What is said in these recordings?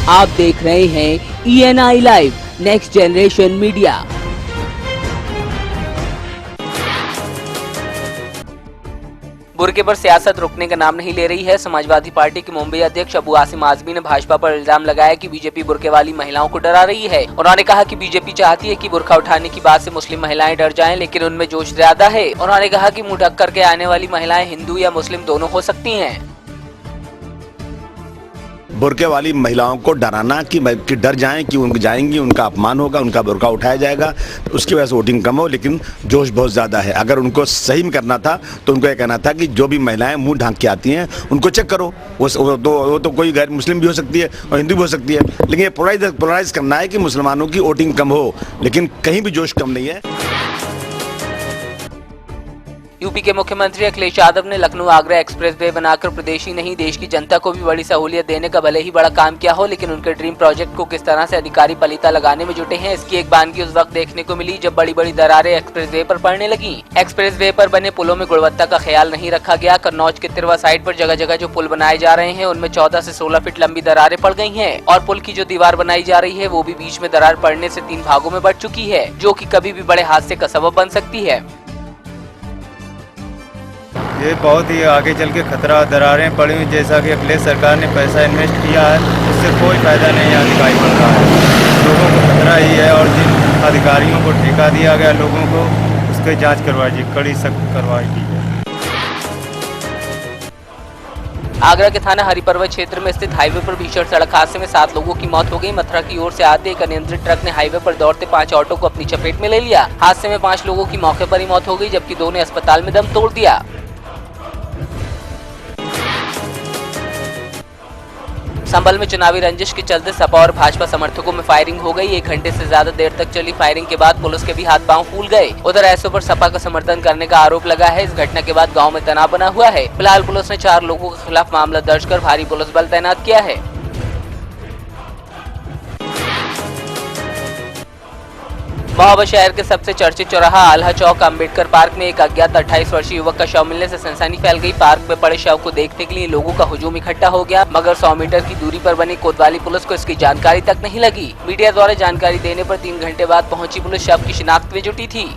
आप देख रहे हैं ENI live next generation media. बुर्के पर सियासत रुकने का नाम नहीं ले रही है। समाजवादी पार्टी के मुंबई अध्यक्ष अबू आसिम आजमी ने भाजपा पर इल्जाम लगाया कि बीजेपी बुर्के वाली महिलाओं को डरा रही है। उन्होंने कहा कि बीजेपी चाहती है कि बुर्का उठाने की बात से मुस्लिम महिलाएं डर जाएं, लेकिन उनमें जोश ज्यादा है। उन्होंने कहा कि मुंह ढक करके आने वाली महिलाएं हिंदू या मुस्लिम दोनों हो सकती हैं। बुर्के वाली महिलाओं को डराना कि डर जाएं कि उनको जाएंगी, उनका अपमान होगा, उनका बुर्का उठाया जाएगा, तो उसकी वजह से वोटिंग कम हो। लेकिन जोश बहुत ज़्यादा है। अगर उनको सही में करना था तो उनको ये कहना था कि जो भी महिलाएं मुंह ढांक के आती हैं उनको चेक करो। वो तो कोई गैर मुस्लिम भी हो सकती है और हिंदू भी हो सकती है। लेकिन ये पोलराइज करना है कि मुसलमानों की वोटिंग कम हो, लेकिन कहीं भी जोश कम नहीं है। यूपी के मुख्यमंत्री अखिलेश यादव ने लखनऊ आगरा एक्सप्रेस वे बनाकर प्रदेश ही नहीं देश की जनता को भी बड़ी सहूलियत देने का भले ही बड़ा काम किया हो, लेकिन उनके ड्रीम प्रोजेक्ट को किस तरह से अधिकारी पलीता लगाने में जुटे हैं, इसकी एक बानगी उस वक्त देखने को मिली जब बड़ी बड़ी दरारें एक्सप्रेस वे पर पड़ने लगी। एक्सप्रेस वे पर बने पुलों में गुणवत्ता का ख्याल नहीं रखा गया। कन्नौज के तिरवा साइड पर जगह जगह जो पुल बनाए जा रहे हैं उनमें 14 से 16 फीट लंबी दरारें पड़ गई है और पुल की जो दीवार बनाई जा रही है वो भी बीच में दरार पड़ने से 3 भागों में बढ़ चुकी है, जो कि कभी भी बड़े हादसे का सबब बन सकती है। ये बहुत ही आगे चल के खतरा, दरारें पड़ी हुई, जैसा कि अखिलेश सरकार ने पैसा इन्वेस्ट किया है उससे कोई फायदा नहीं यहाँ दिखाई पड़ रहा है। लोगों को खतरा ही है और जिन अधिकारियों को ठेका दिया गया लोगों को उसकी जांच करवाई, कड़ी सख्त कार्रवाई की जाए। आगरा के थाना हरिपर्वत क्षेत्र में स्थित हाईवे पर भीषण सड़क हादसे में 7 लोगों की मौत हो गई। मथुरा की ओर से आते एक अनियंत्रित ट्रक ने हाईवे पर दौड़ते 5 ऑटो को अपनी चपेट में ले लिया। हादसे में 5 लोगों की मौके पर ही मौत हो गई, जबकि 2 ने अस्पताल में दम तोड़ दिया। संभल में चुनावी रंजिश के चलते सपा और भाजपा समर्थकों में फायरिंग हो गई। 1 घंटे से ज्यादा देर तक चली फायरिंग के बाद पुलिस के भी हाथ पांव फूल गए। उधर ऐसो पर सपा का समर्थन करने का आरोप लगा है। इस घटना के बाद गांव में तनाव बना हुआ है। फिलहाल पुलिस ने 4 लोगों के खिलाफ मामला दर्ज कर भारी पुलिस बल तैनात किया है। महोबा शहर के सबसे चर्चित चौराहा आल्हा चौक अम्बेडकर पार्क में एक अज्ञात 28 वर्षीय युवक का शव मिलने से सनसनी फैल गई। पार्क में पड़े शव को देखने के लिए लोगों का हुजूम इकट्ठा हो गया, मगर 100 मीटर की दूरी पर बनी कोतवाली पुलिस को इसकी जानकारी तक नहीं लगी। मीडिया द्वारा जानकारी देने पर 3 घंटे बाद पहुंची पुलिस शव की शिनाख्त में जुटी थी।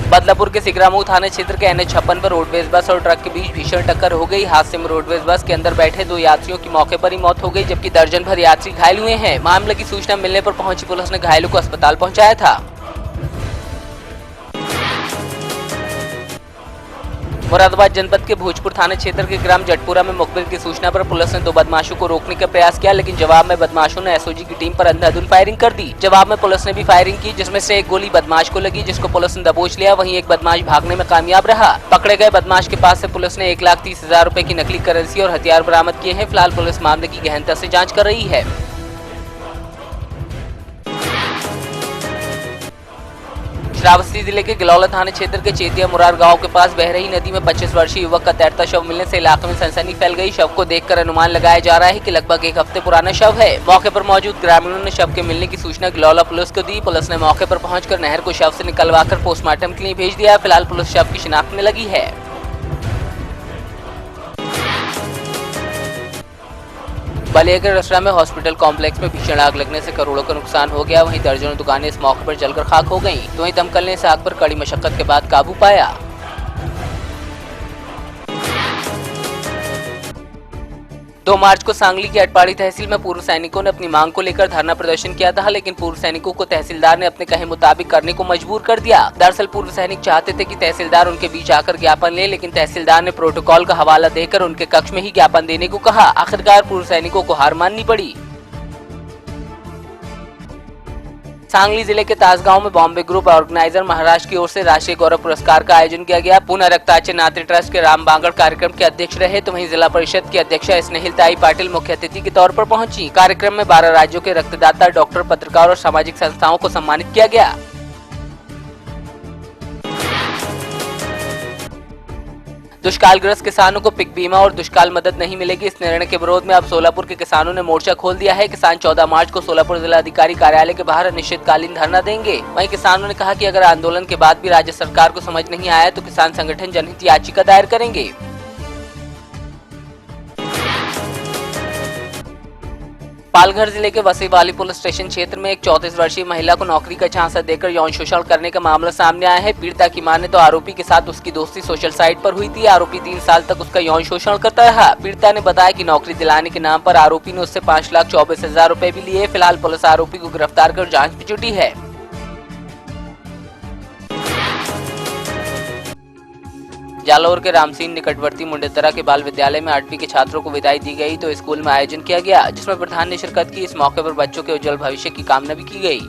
बदलापुर के सिगरामऊ थाना क्षेत्र के NH56 पर रोडवेज बस और ट्रक के बीच भीषण टक्कर हो गई। हादसे में रोडवेज बस के अंदर बैठे 2 यात्रियों की मौके पर ही मौत हो गई, जबकि दर्जन भर यात्री घायल हुए हैं। मामले की सूचना मिलने पर पहुंची पुलिस ने घायलों को अस्पताल पहुंचाया था। मुरादाबाद जनपद के भोजपुर थाना क्षेत्र के ग्राम जटपुरा में मुखबिर की सूचना पर पुलिस ने 2 बदमाशों को रोकने का प्रयास किया, लेकिन जवाब में बदमाशों ने SOG की टीम पर अंधाधुंध फायरिंग कर दी। जवाब में पुलिस ने भी फायरिंग की, जिसमें से एक गोली बदमाश को लगी, जिसको पुलिस ने दबोच लिया। वहीं एक बदमाश भागने में कामयाब रहा। पकड़े गए बदमाश के पास से पुलिस ने 1,30,000 रुपए की नकली करेंसी और हथियार बरामद किए हैं। फिलहाल पुलिस मामले की गहनता से जाँच कर रही है। श्रावस्ती जिले के गिलौला थाना क्षेत्र के चेतिया मुरार गांव के पास बह रही नदी में 25 वर्षीय युवक का तैरता शव मिलने से इलाके में सनसनी फैल गई। शव को देखकर अनुमान लगाया जा रहा है कि लगभग 1 हफ्ते पुराना शव है। मौके पर मौजूद ग्रामीणों ने शव के मिलने की सूचना गिलौला पुलिस को दी। पुलिस ने मौके पर पहुंचकर नहर को शव से निकलवाकर पोस्टमार्टम के लिए भेज दिया। फिलहाल पुलिस शव की शिनाख्त में लगी है। बलियागढ़ रसरा में हॉस्पिटल कॉम्प्लेक्स में भीषण आग लगने से करोड़ों का नुकसान हो गया। वहीं दर्जनों दुकानें इस मौके पर जलकर खाक हो गईं। तो वहीं दमकल ने इस आग पर कड़ी मशक्कत के बाद काबू पाया। 2 मार्च को सांगली की अटपाड़ी तहसील में पूर्व सैनिकों ने अपनी मांग को लेकर धरना प्रदर्शन किया था, लेकिन पूर्व सैनिकों को तहसीलदार ने अपने कहे मुताबिक करने को मजबूर कर दिया। दरअसल पूर्व सैनिक चाहते थे कि तहसीलदार उनके बीच आकर ज्ञापन ले, लेकिन तहसीलदार ने प्रोटोकॉल का हवाला देकर उनके कक्ष में ही ज्ञापन देने को कहा। आखिरकार पूर्व सैनिकों को हार माननी पड़ी। सांगली जिले के ताजगांव में बॉम्बे ग्रुप ऑर्गेनाइजर महाराष्ट्र की ओर से राष्ट्रीय गौरव पुरस्कार का आयोजन किया गया। पुनः रक्ताचे नाते ट्रस्ट के राम बांगड़ कार्यक्रम के अध्यक्ष रहे, तो वहीं जिला परिषद की अध्यक्षा स्नेहिलताई पाटिल मुख्य अतिथि के तौर पर पहुंची। कार्यक्रम में 12 राज्यों के रक्तदाता, डॉक्टर, पत्रकार और सामाजिक संस्थाओं को सम्मानित किया गया। दुष्कालग्रस्त किसानों को पिक बीमा और दुष्काल मदद नहीं मिलेगी। इस निर्णय के विरोध में अब सोलापुर के किसानों ने मोर्चा खोल दिया है। किसान 14 मार्च को सोलापुर जिलाधिकारी कार्यालय के बाहर अनिश्चितकालीन धरना देंगे। वहीं किसानों ने कहा कि अगर आंदोलन के बाद भी राज्य सरकार को समझ नहीं आया तो किसान संगठन जनहित याचिका दायर करेंगे। पालघर जिले के वसीवाली पुलिस स्टेशन क्षेत्र में एक 34 वर्षीय महिला को नौकरी का झांसा देकर यौन शोषण करने का मामला सामने आया है। पीड़िता की माने तो आरोपी के साथ उसकी दोस्ती सोशल साइट पर हुई थी। आरोपी 3 साल तक उसका यौन शोषण करता रहा। पीड़िता ने बताया कि नौकरी दिलाने के नाम पर आरोपी ने उससे 5,24,000 रुपए भी लिए। फिलहाल पुलिस आरोपी को गिरफ्तार कर जाँच में जुटी है। जालौर के रामसीन निकटवर्ती मुंडेतरा के बाल विद्यालय में 8वीं के छात्रों को विदाई दी गई तो स्कूल में आयोजन किया गया, जिसमें प्रधान ने शिरकत की। इस मौके पर बच्चों के उज्जवल भविष्य की कामना भी की गई।